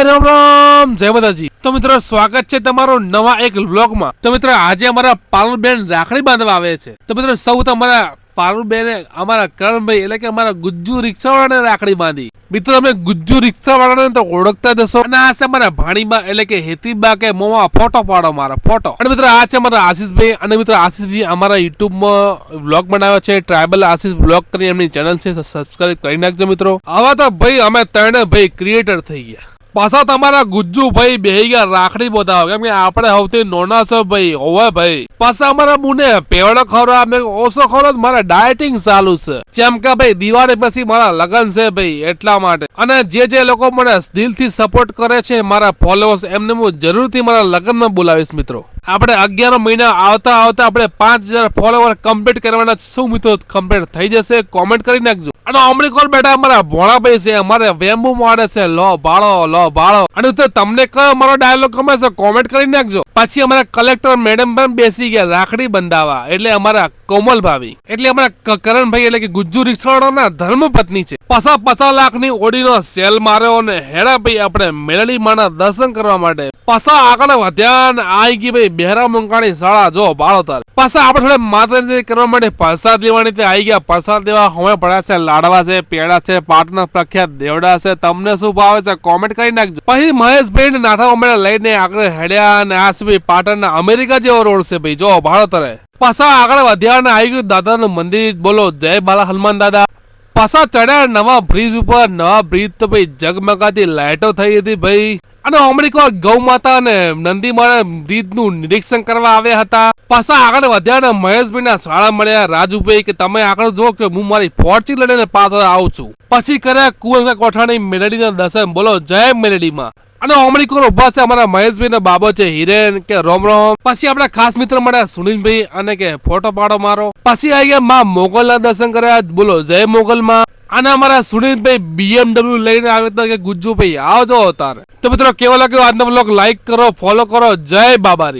રામ રામ જય માતાજી। તો મિત્રો સ્વાગત છે તમારું નવા એક વ્લોગમાં। તો મિત્રો આજે અમારા પારુલબેન રાખડી બાંધવા આવે છે। તો મિત્રો સૌ તમારા પારુલબેને અમારા કરણભાઈ એટલે કે અમારા ગુજ્જુ રિક્ષાવાળાને રાખડી બાંધી। મિત્રો તમે ગુજ્જુ રિક્ષાવાળાને તો ઓળખતા જશો અને આ છે અમારા ભાણીબા એટલે કે હેતીબા કે મોમાં ફોટો પાડો મારો ફોટો। અને મિત્રો આ છે અમારા આશીષભાઈ અને મિત્રો આશીષભાઈ અમારા યુટ્યુબમાં વ્લોગ બનાવ્યો છે ટ્રાઇબલ આશીષ વ્લોગ કરી એમની ચેનલ છે સબસ્ક્રાઇબ કરી નાખજો મિત્રો। આવા તો ભાઈ અમે ત્રણે ભાઈ ક્રિએટર થઈ ગયા। પાછા તમારા ગુજ્જુ ભાઈ બેહી ગયા રાખડી બોધાવો કેમ કે આપણે સૌથી નોના છો ભાઈ હોવે ભાઈ। પાછા અમારા મુને પેવડો ખવડાવ અમે ઓછો ખવડાવ મારા ડાયટિંગ ચાલુ છે જેમ કે ભાઈ દિવાળી પછી મારા લગન છે ભાઈ એટલા માટે। અને જે લોકો મને દિલથી સપોર્ટ કરે છે મારા ફોલોઅર્સ એમને હું જરૂરથી મારા લગનમાં બોલાવીશ મિત્રો। આપણે 11 મહિના આવતા આપણે 5000 ફોલોવર કમ્પ્લીટ કરવાના શું મિત્રો કમ્પ્લીટ થઈ જશે કોમેન્ટ કરી નાખજો। અને અમરી કોલ બેટા અમારા ભોળાભાઈ છે અમારે વેમ્બુ મારે છે લો ભાળો અને તો તમને કયો મારો ડાયલોગ ગમે છે કોમેન્ટ કરી નાખજો। પછી અમારા કલેક્ટર મેડમ પણ બેસી ગયા રાખડી બંધાવા એટલે અમારા કોમલ ભાભી એટલે અમારા કરણભાઈ એટલે કે ગુજ્જુ રિક્ષાવાળાના ધર્મપત્ની છે। 50 લાખની ઓડીનો સેલ માર્યો અને હેડા ભાઈ આપણે મેલડી માના દર્શન કરવા માટે પાછા આગળ વધ્યા ને આવી ગઈ ભાઈ બહેરા મુંકાણી શાળા જો બાળો તાર। પાછા આપણે થોડા માતાજી કરવા માટે પ્રસાદ લેવાની તે આવી ગયા પ્રસાદ લેવા હવે પડ્યા છે લાડવા છે પેડા છે પાટના પ્રખ્યાત દેવડા છે તમને શું ભાવે છે કોમેન્ટ કરી નાખજો। પછી મહેશભાઈ ને નાથા અમે લઈને આગળ હેડ્યા અને આ ભાઈ પાટણના અમેરિકા જેવો રોડ છે ભાઈ જો બાળો તારે। પાછા આગળ વધ્યા ને આવી ગયું દાદાનું મંદિર બોલો જય બાલા હનુમાન દાદા। પાછા ચડ્યા નવા બ્રિજ ઉપર નવા બ્રિજ તો ભાઈ જગમગાતી લાઇટો થઈ હતી ભાઈ। અને અમરીકો ગૌ માતા અને નંદી મારા બ્રિજ નું નિરીક્ષણ કરવા આવ્યા હતા। પાછા આગળ વધ્યા ને મહેશભાઈ ના શાળા મળ્યા રાજુભાઈ કે તમે આગળ જો કે હું મારી ફોર્ચી લઈને પાછળ આવું છું। પછી કર્યા કુંવર કોઠાની મેલડી ના દર્શન બોલો જય મેલડી માં। અને અમરીકો ઉભા છે અમારા મહેશભાઈ ના બાબો છે હિરેન કે રોમ રોમ। પછી આપડા ખાસ મિત્ર મળ્યા સુનિલભાઈ અને કે ફોટો પાડો મારો। પછી આવી ગયા માં મોગલ ના દર્શન કર્યા બોલો જય મોગલ માં। અને અમારા સુનિલભાઈ BMW લઈને આવે તો કે ગુજ્જુ ભાઈ આવજો તારે। તો મિત્રો કેવો લાગ્યો આજનો વ્લોગ લાઈક કરો ફોલો કરો જય બાબારી।